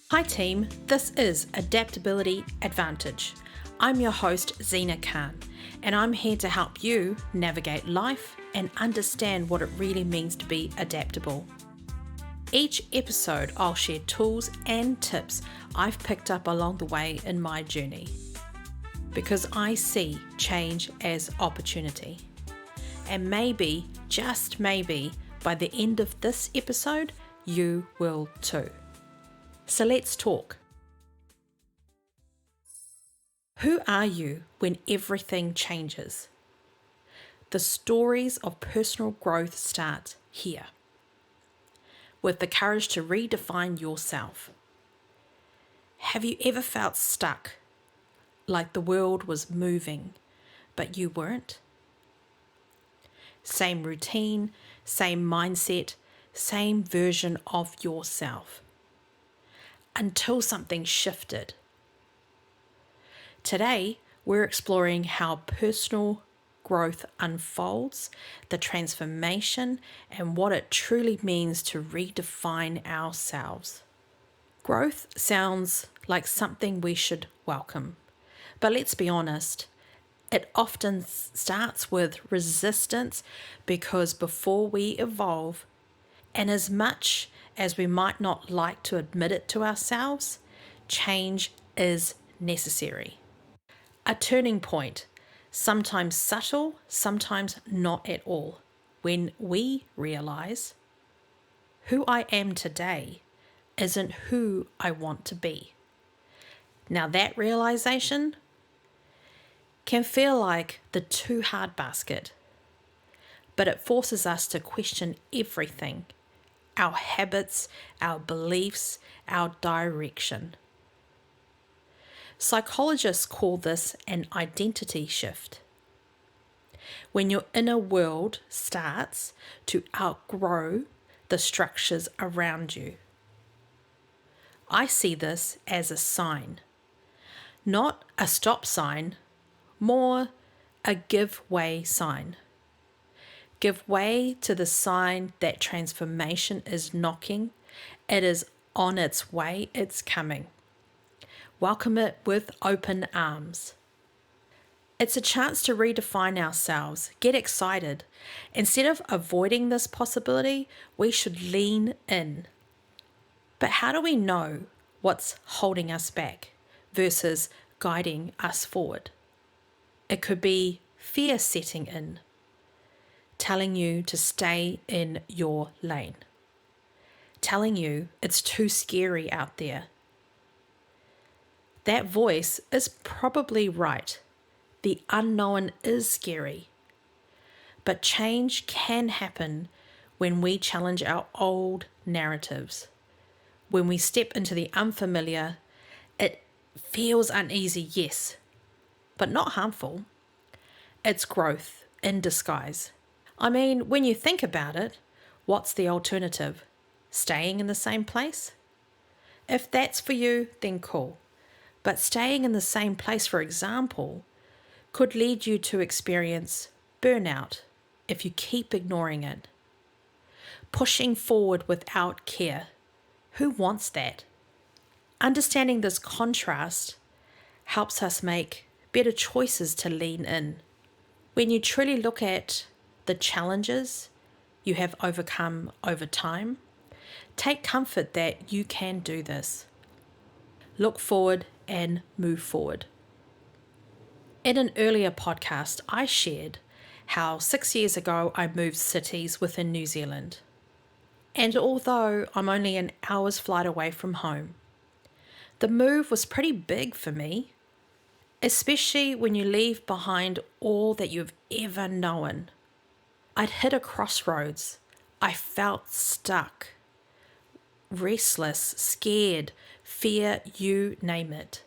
Hi team, this is Adaptability Advantage. I'm your host Zeena Khan, and I'm here to help you navigate life and understand what it really means to be adaptable. Each episode I'll share tools and tips I've picked up along the way in my journey, because I see change as opportunity. And maybe, just maybe, by the end of this episode, you will too. So let's talk. Who are you when everything changes? The stories of personal growth start here, with the courage to redefine yourself. Have you ever felt stuck, like the world was moving, but you weren't? Same routine, same mindset, same version of yourself, until something shifted. Today, we're exploring how personal growth unfolds, the transformation, and what it truly means to redefine ourselves. Growth sounds like something we should welcome, but let's be honest, it often starts with resistance, because before we evolve, and as much as we might not like to admit it to ourselves, change is necessary. A turning point, sometimes subtle, sometimes not at all, when we realize who I am today isn't who I want to be. Now that realization can feel like the too hard basket, but it forces us to question everything: our habits, our beliefs, our direction. Psychologists call this an identity shift. When your inner world starts to outgrow the structures around you. I see this as a sign, not a stop sign, more a give way sign. Give way to the sign that transformation is knocking. It is on its way, it's coming. Welcome it with open arms. It's a chance to redefine ourselves, get excited. Instead of avoiding this possibility, we should lean in. But how do we know what's holding us back versus guiding us forward? It could be fear setting in, telling you to stay in your lane, telling you it's too scary out there. That voice is probably right. The unknown is scary. But change can happen when we challenge our old narratives. When we step into the unfamiliar, it feels uneasy, yes, but not harmful. It's growth in disguise. I mean, when you think about it, what's the alternative? Staying in the same place? If that's for you, then cool. But staying in the same place, for example, could lead you to experience burnout if you keep ignoring it. Pushing forward without care. Who wants that? Understanding this contrast helps us make better choices to lean in. When you truly look at the challenges you have overcome over time, take comfort that you can do this. Look forward and move forward. In an earlier podcast, I shared how 6 years ago I moved cities within New Zealand. And although I'm only an hour's flight away from home, the move was pretty big for me, especially when you leave behind all that you've ever known. I'd hit a crossroads. I felt stuck, restless, scared, fear, you name it.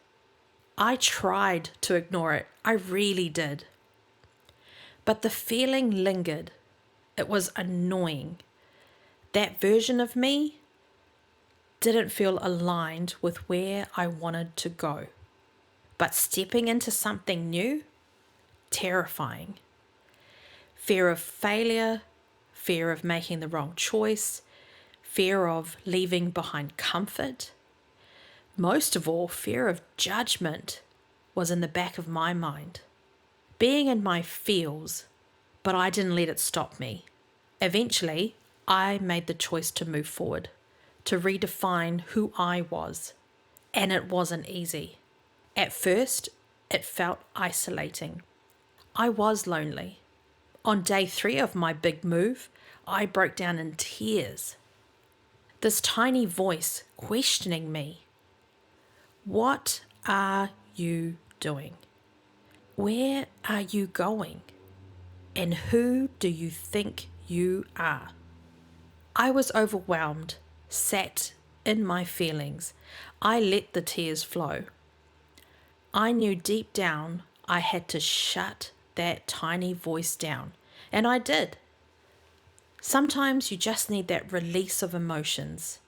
I tried to ignore it. I really did. But the feeling lingered. It was annoying. That version of me didn't feel aligned with where I wanted to go. But stepping into something new, terrifying. Fear of failure, fear of making the wrong choice, fear of leaving behind comfort. Most of all, fear of judgment was in the back of my mind. Being in my feels, but I didn't let it stop me. Eventually, I made the choice to move forward, to redefine who I was. And it wasn't easy. At first, it felt isolating. I was lonely. On day 3 of my big move, I broke down in tears. This tiny voice questioning me. What are you doing? Where are you going? And who do you think you are? I was overwhelmed, sat in my feelings. I let the tears flow. I knew deep down I had to shut that tiny voice down, and I did. Sometimes you just need that release of emotions.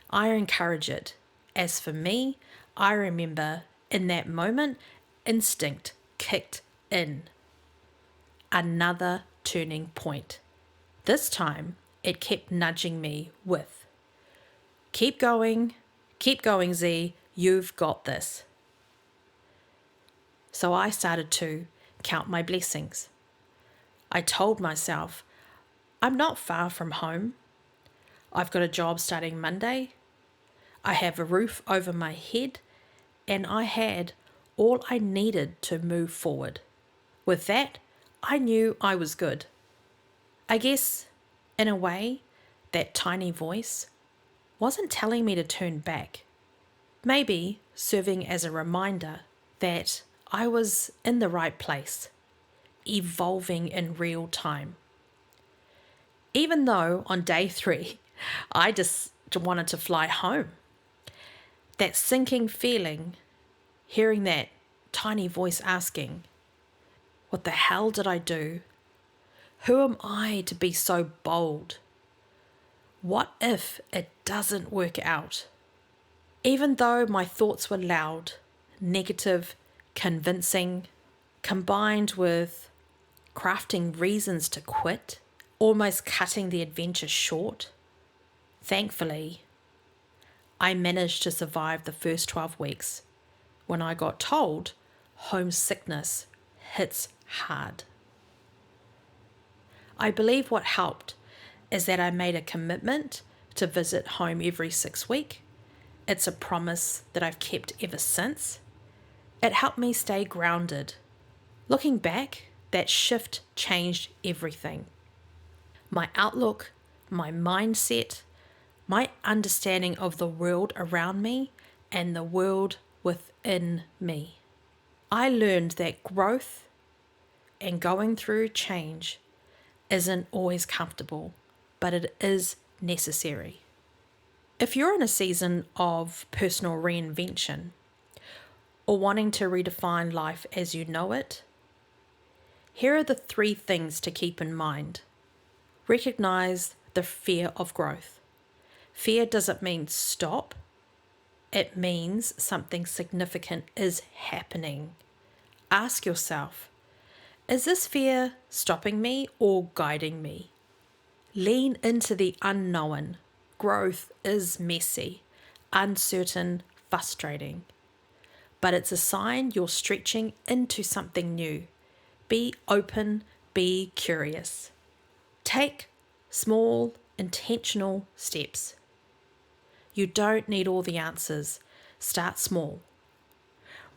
I encourage it. As for me, I remember in that moment, instinct kicked in. Another turning point. This time, it kept nudging me with, keep going, Z, you've got this. So I started to count my blessings. I told myself, I'm not far from home. I've got a job starting Monday. I have a roof over my head, and I had all I needed to move forward. With that, I knew I was good. I guess, in a way, that tiny voice wasn't telling me to turn back. Maybe serving as a reminder that I was in the right place, evolving in real time. Even though on day 3, I just wanted to fly home. That sinking feeling, hearing that tiny voice asking, what the hell did I do? Who am I to be so bold? What if it doesn't work out? Even though my thoughts were loud, negative, convincing, combined with crafting reasons to quit, almost cutting the adventure short, thankfully, I managed to survive the first 12 weeks when I got told homesickness hits hard. I believe what helped is that I made a commitment to visit home every 6 weeks. It's a promise that I've kept ever since. It helped me stay grounded. Looking back, that shift changed everything. My outlook, my mindset, my understanding of the world around me and the world within me. I learned that growth and going through change isn't always comfortable, but it is necessary. If you're in a season of personal reinvention or wanting to redefine life as you know it, here are the 3 things to keep in mind. Recognize the fear of growth. Fear doesn't mean stop. It means something significant is happening. Ask yourself, is this fear stopping me or guiding me? Lean into the unknown. Growth is messy, uncertain, frustrating. But it's a sign you're stretching into something new. Be open, be curious. Take small, intentional steps. You don't need all the answers. Start small.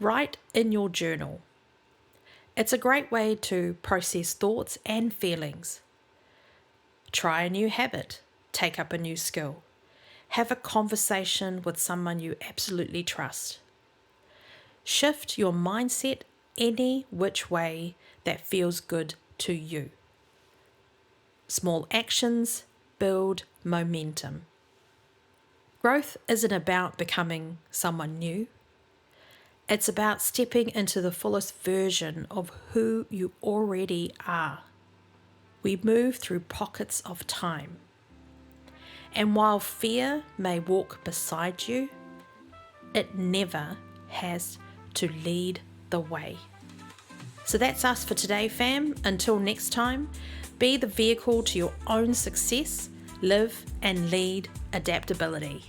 Write in your journal. It's a great way to process thoughts and feelings. Try a new habit. Take up a new skill. Have a conversation with someone you absolutely trust. Shift your mindset any which way that feels good to you. Small actions build momentum. Growth isn't about becoming someone new. It's about stepping into the fullest version of who you already are. We move through pockets of time. And while fear may walk beside you, it never has to lead the way. So that's us for today, fam. Until next time, be the vehicle to your own success. Live and lead adaptability.